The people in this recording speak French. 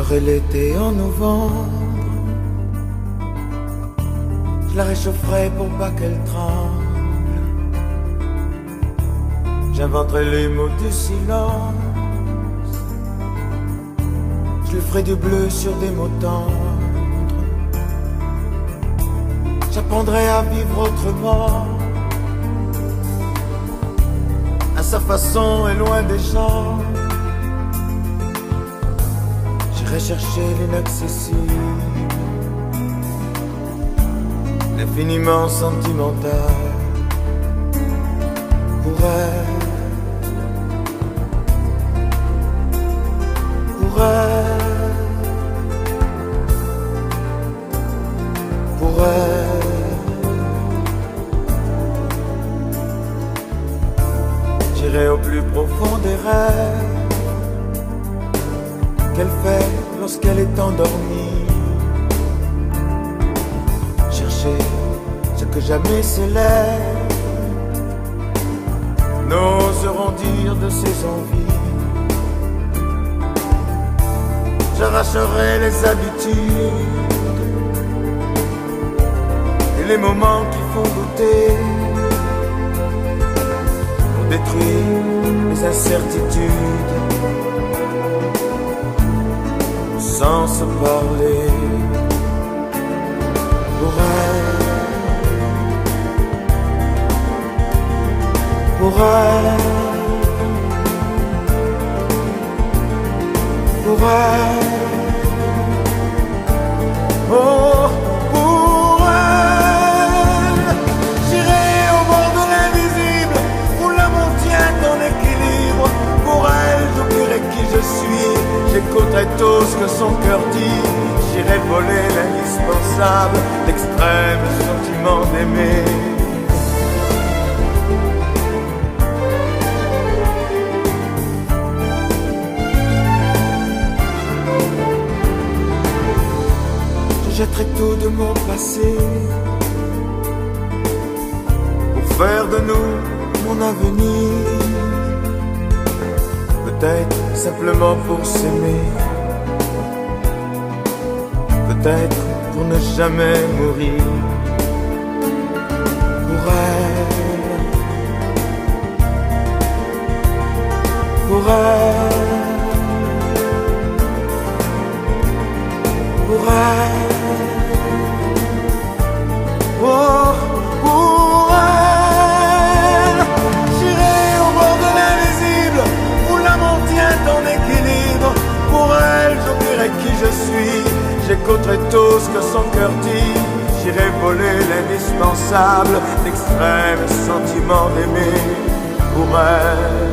serait l'été en novembre. Je la réchaufferai pour pas qu'elle tremble. J'inventerai les mots du silence. Je lui ferai du bleu sur des mots tendres. J'apprendrai à vivre autrement, à sa façon et loin des gens. J'irai chercher l'inaccessible, l'infiniment sentimental. Pour elle, pour elle, pour elle. J'irai au plus profond des rêves qu'elle fait lorsqu'elle est endormie. Chercher ce que jamais ses lèvres n'oseront dire de ses envies. J'arracherai les habitudes et les moments qui font douter, pour détruire les incertitudes sans se parler. Pour elle, pour elle, pour elle, oh, pour elle. J'irai au bord de l'invisible où l'amour tient en équilibre. Pour elle, j'oublierai qui je suis, j'écouterai tout ce que son cœur dit. J'irai voler l'indispensable, l'extrême sentiment d'aimer. Je jetterai tout de mon passé pour faire de nous mon avenir. Peut-être simplement pour s'aimer, peut-être pour ne jamais mourir. Pour elle, pour elle, pour elle, oh, pour elle. J'irai au bord de l'invisible où l'amour tient en équilibre. Pour elle, j'oublierai qui je suis, j'écouterai tout ce que son cœur dit. J'irai voler l'indispensable, l'extrême sentiment d'aimer. Pour elle.